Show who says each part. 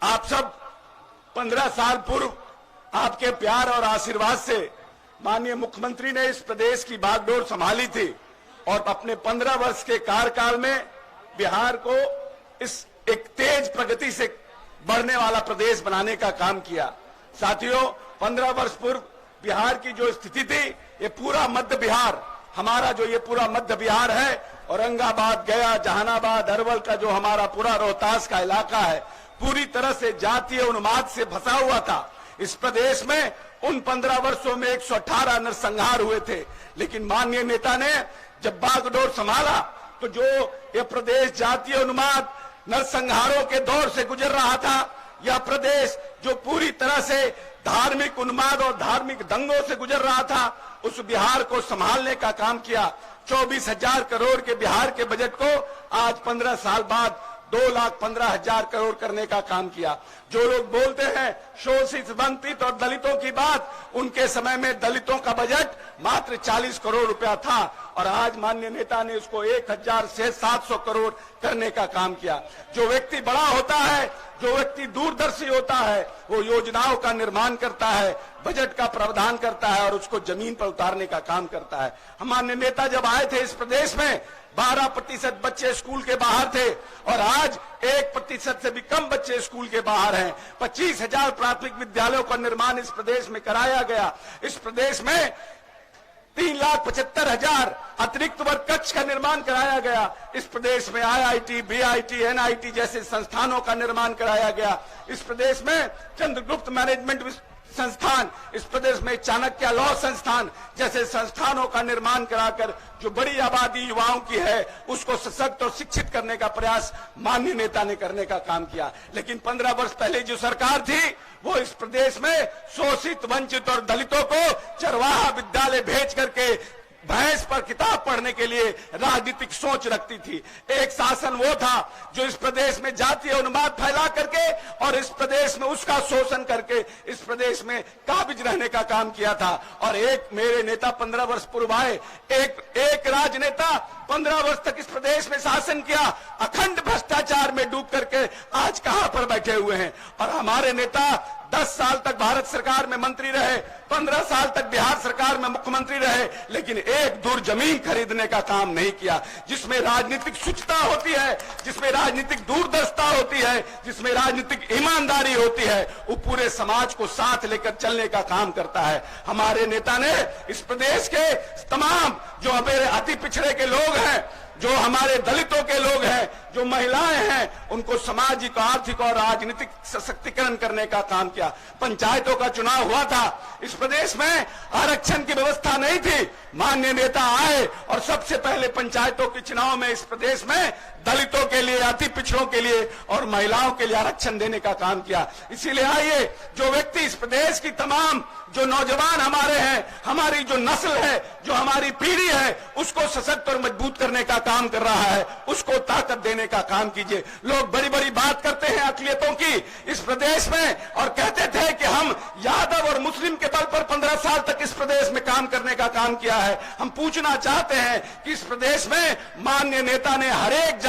Speaker 1: आप सब 15 साल पूर्व आपके प्यार और आशीर्वाद से माननीय मुख्यमंत्री ने इस प्रदेश की बागडोर संभाली थी और अपने 15 वर्ष के कार्यकाल में बिहार को इस एक तेज प्रगति से बढ़ने वाला प्रदेश बनाने का काम किया। साथियों, 15 वर्ष पूर्व बिहार की जो स्थिति थी, ये पूरा मध्य बिहार, हमारा जो ये पूरा मध्य बिहार है, औरंगाबाद, गया, जहानाबाद, अरवल का जो हमारा पूरा रोहतास का इलाका है, पूरी तरह से जातीय उन्माद से फंसा हुआ था। इस प्रदेश में उन 15 वर्षों में 118 नरसंहार हुए थे, लेकिन माननीय नेता ने जब बागडोर संभाला तो जो ये प्रदेश जातीय उन्माद नरसंहारों के दौर से गुजर रहा था, यह प्रदेश जो पूरी तरह से धार्मिक उन्माद और धार्मिक दंगों से गुजर रहा था, उस बिहार को संभालने का काम किया। 24,000 करोड़ के बिहार के बजट को आज 15 साल बाद 2,15,000 करोड़ करने का काम किया। जो लोग बोलते हैं शोषित, वंचित और दलितों की बात, उनके समय में दलितों का बजट मात्र 40 करोड़ रुपया था और आज माननीय नेता ने उसको 1,000 से 700 करोड़ करने का काम किया। जो व्यक्ति बड़ा होता है, जो व्यक्ति दूरदर्शी होता है, वो योजनाओं का निर्माण करता है, बजट का प्रावधान करता है और उसको जमीन पर उतारने का काम करता है। हमारे नेता जब आए थे इस प्रदेश में 12% बच्चे स्कूल के बाहर थे और आज 1% से भी कम बच्चे स्कूल के बाहर हैं। 25,000 प्राथमिक विद्यालयों का निर्माण इस प्रदेश में कराया गया। इस प्रदेश में 3,75,000 अतिरिक्त वर्ग कक्ष का निर्माण कराया गया। इस प्रदेश में IIT, BIT, NIT जैसे संस्थानों का निर्माण कराया गया। इस प्रदेश में चंद्रगुप्त मैनेजमेंट संस्थान, इस प्रदेश में चाणक्य लॉ संस्थान जैसे संस्थानों का निर्माण कराकर जो बड़ी आबादी युवाओं की है, उसको सशक्त और शिक्षित करने का प्रयास माननीय नेता ने करने का काम किया। लेकिन 15 वर्ष पहले जो सरकार थी, वो इस प्रदेश में शोषित, वंचित और दलितों को चरवाहा विद्यालय भेज करके भैंस पर किताब पढ़ने के लिए राजनीतिक सोच रखती थी। एक शासन वो था जो इस प्रदेश में जातीय उन्माद फैला करके और इस प्रदेश में उसका शोषण करके इस प्रदेश में काबिज रहने का काम किया था। और एक मेरे नेता 15 वर्ष पूर्व आए, एक राजनेता 15 वर्ष तक इस प्रदेश में शासन किया, अखंड भ्रष्टाचार में डूब करके आज कहां पर बैठे हुए हैं। और हमारे नेता 10 साल तक भारत सरकार में मंत्री रहे, 15 साल तक बिहार सरकार में मुख्यमंत्री रहे, लेकिन एक दूर जमीन खरीदने का काम नहीं किया। जिसमें राजनीतिक शुचिता होती है, जिसमें राजनीतिक दूरदर्शिता होती है, जिसमें राजनीतिक ईमानदारी होती है, वो पूरे समाज को साथ लेकर चलने का काम करता है। हमारे नेता ने इस प्रदेश के तमाम जो हमारे अति पिछड़े के लोग हैं, जो हमारे दलितों के लोग हैं, जो महिलाएं हैं, उनको सामाजिक, आर्थिक और राजनीतिक सशक्तिकरण करने का काम किया। पंचायतों का चुनाव हुआ था, इस प्रदेश में आरक्षण की व्यवस्था नहीं थी। माननीय नेता आए और सबसे पहले पंचायतों के चुनाव में इस प्रदेश में दलितों के लिए, अति पिछड़ों के लिए और महिलाओं के लिए आरक्षण देने का काम किया। इसीलिए आइए, जो व्यक्ति इस प्रदेश की तमाम जो नौजवान हमारे हैं, हमारी जो नस्ल है, जो हमारी पीढ़ी है, उसको सशक्त और मजबूत करने का काम कर रहा है, उसको ताकत देने का काम कीजिए। लोग बड़ी बड़ी बात करते हैं अकलियतों की इस प्रदेश में और कहते थे कि हम यादव और मुस्लिम के बल पर 15 साल तक इस प्रदेश में काम करने का काम किया है। हम पूछना चाहते हैं कि इस प्रदेश में माननीय नेता ने हर एक